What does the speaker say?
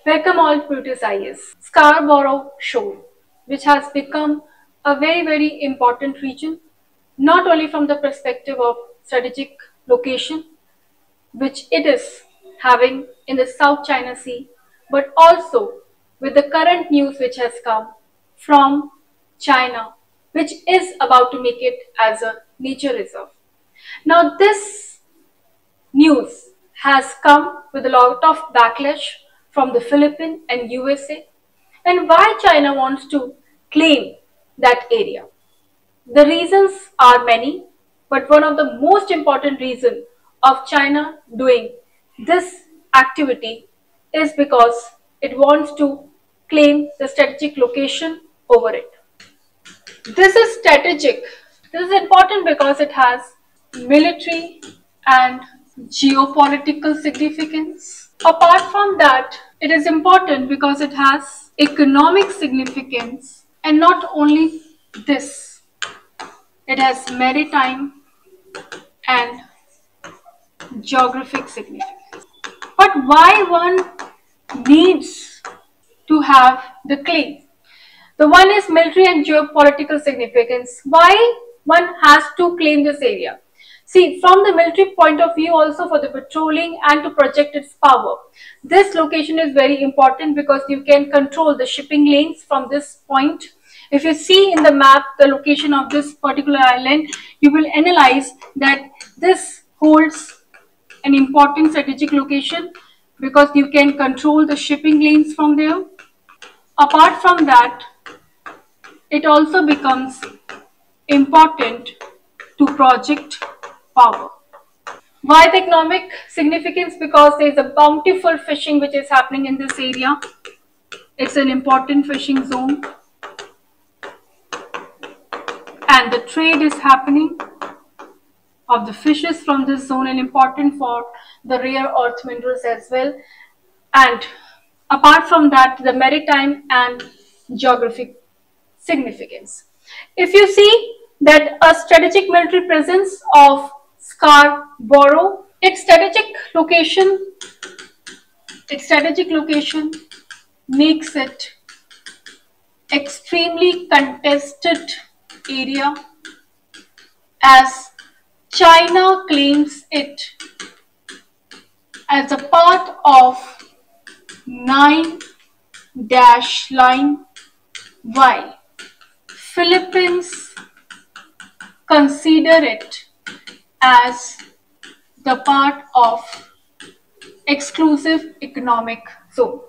Welcome all to Brutus IS Scarborough Shoal, which has become a very important region, not only from the perspective of strategic location, which it is having in the South China Sea, but also with the current news which has come from China, which is about to make it as a nature reserve. Now, this news has come with a lot of backlash from the Philippines and USA, and why China wants to claim that area. The reasons are many, but one of the most important reasons of China doing this activity is because it wants to claim the strategic location over it. This is strategic. This is important because it has military and geopolitical significance. Apart from that, it is important because it has economic significance, and not only this, it has maritime and geographic significance. But why one needs to have the claim? The one is military and geopolitical significance. Why one has to claim this area? See, from the military point of view, also for the patrolling and to project its power, this location is very important because you can control the shipping lanes from this point. If you see in the map the location of this particular island, you will analyze that this holds an important strategic location because you can control the shipping lanes from there. Apart from that, it also becomes important to project power. Why the economic significance? Because there is a bountiful fishing which is happening in this area. It's an important fishing zone, and the trade is happening of the fishes from this zone, and important for the rare earth minerals as well. And apart from that, the maritime and geographic significance. If you see that a strategic military presence of Scarborough, its strategic location makes it extremely contested area, as China claims it as a part of 9 dash line, while Philippines consider it as the part of exclusive economic zone.